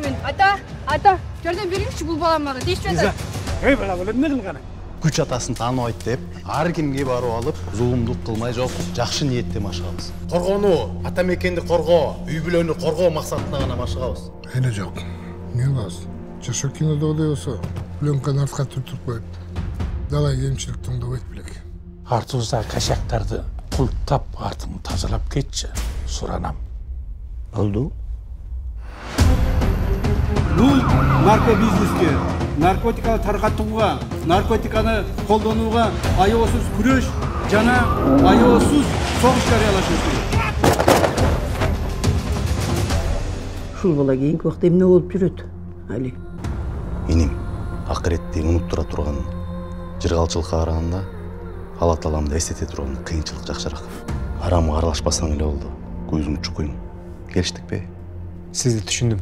мен. Ата, жардам беріңізші бұл балам маған. Дейші жатыр. Ей, бала, не қылғаны? Күч атасын таныбайт деп, ар кимге барып алып, зулумдук кылмай жок, жакшы ниетте машыгабыз. Коргоону, ата мекенди коргоо, үй бүлөнү коргоо максатында гана машыгабыз. Эне жок. Не кылабыз? Жашоо кинодогудай болсо, пленканы артка түртүп коюп, далай кемчиликтин да өйт белек. Артыбызда кашактарды култап артын тазалап кетчи, суранам. Болду? Бул наркобизнеске, наркотиканы таркатууга, наркотиканы колдонууга аеосуз күрөш жана аеосуз согуш жарыялашыш керек. Ушул бала кийинки убакта эмне болуп жүрөт, Али? Иним, акыретти унуттура турган жыргалчылыкка караганда Алла Тааламды эстете турган кыйынчылык жакшыраак. Арамга аралашпасаң эле болду. Көзүң чукуйм. Келиштикпи? Сизди түшүндүм.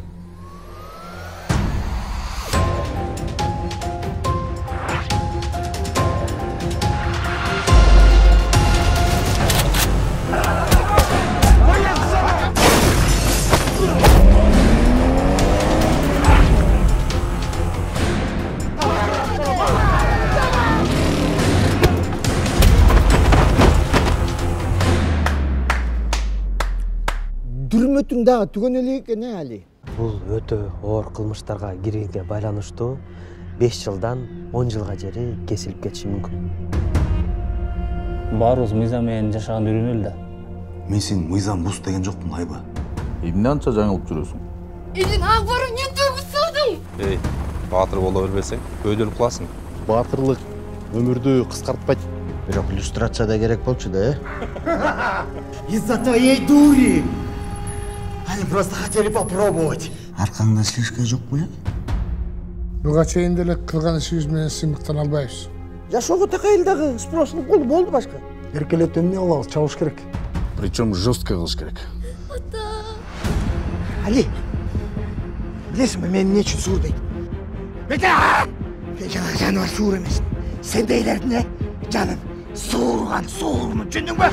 Дүрмөтүң дагы түгөн эле экен, Али. Бул өтө оор кылмыштарга киргенге байланыштуу 5 жылдан 10 жылга жери кесилип кетиши мүмкүн. Баарыбыз мыйзам менен жашаган үйрөнөлү да. Мен сен мыйзам бус деген жокмун, Айба. Эмне анча жаңылып жүрөсүң? Элин акбарың не төгүп салдың? Эй, баатыр боло бербесең, көйдөлүп каласың. Баатырлык өмүрдү кыскартпайт. Бирок иллюстрация да керек болчу да, Из-за твоей дури. Они просто хотели попробовать. Аркаңда слишком жокпу, я? Буга чейин деле кылган ишибиз менен сыймыктан албайбыз. Жашоого такайылдагы спросун кылып болду башка. Эркелеп эмне кылабыз, чабыш керек. Причем жестко кылыш керек. Али, билесиңби мени эмне үчүн суур дейт? Бета! Сен жана жаныбар суур эмес. Сендейлердин жанын суурган суурмун, түшүндүңбү?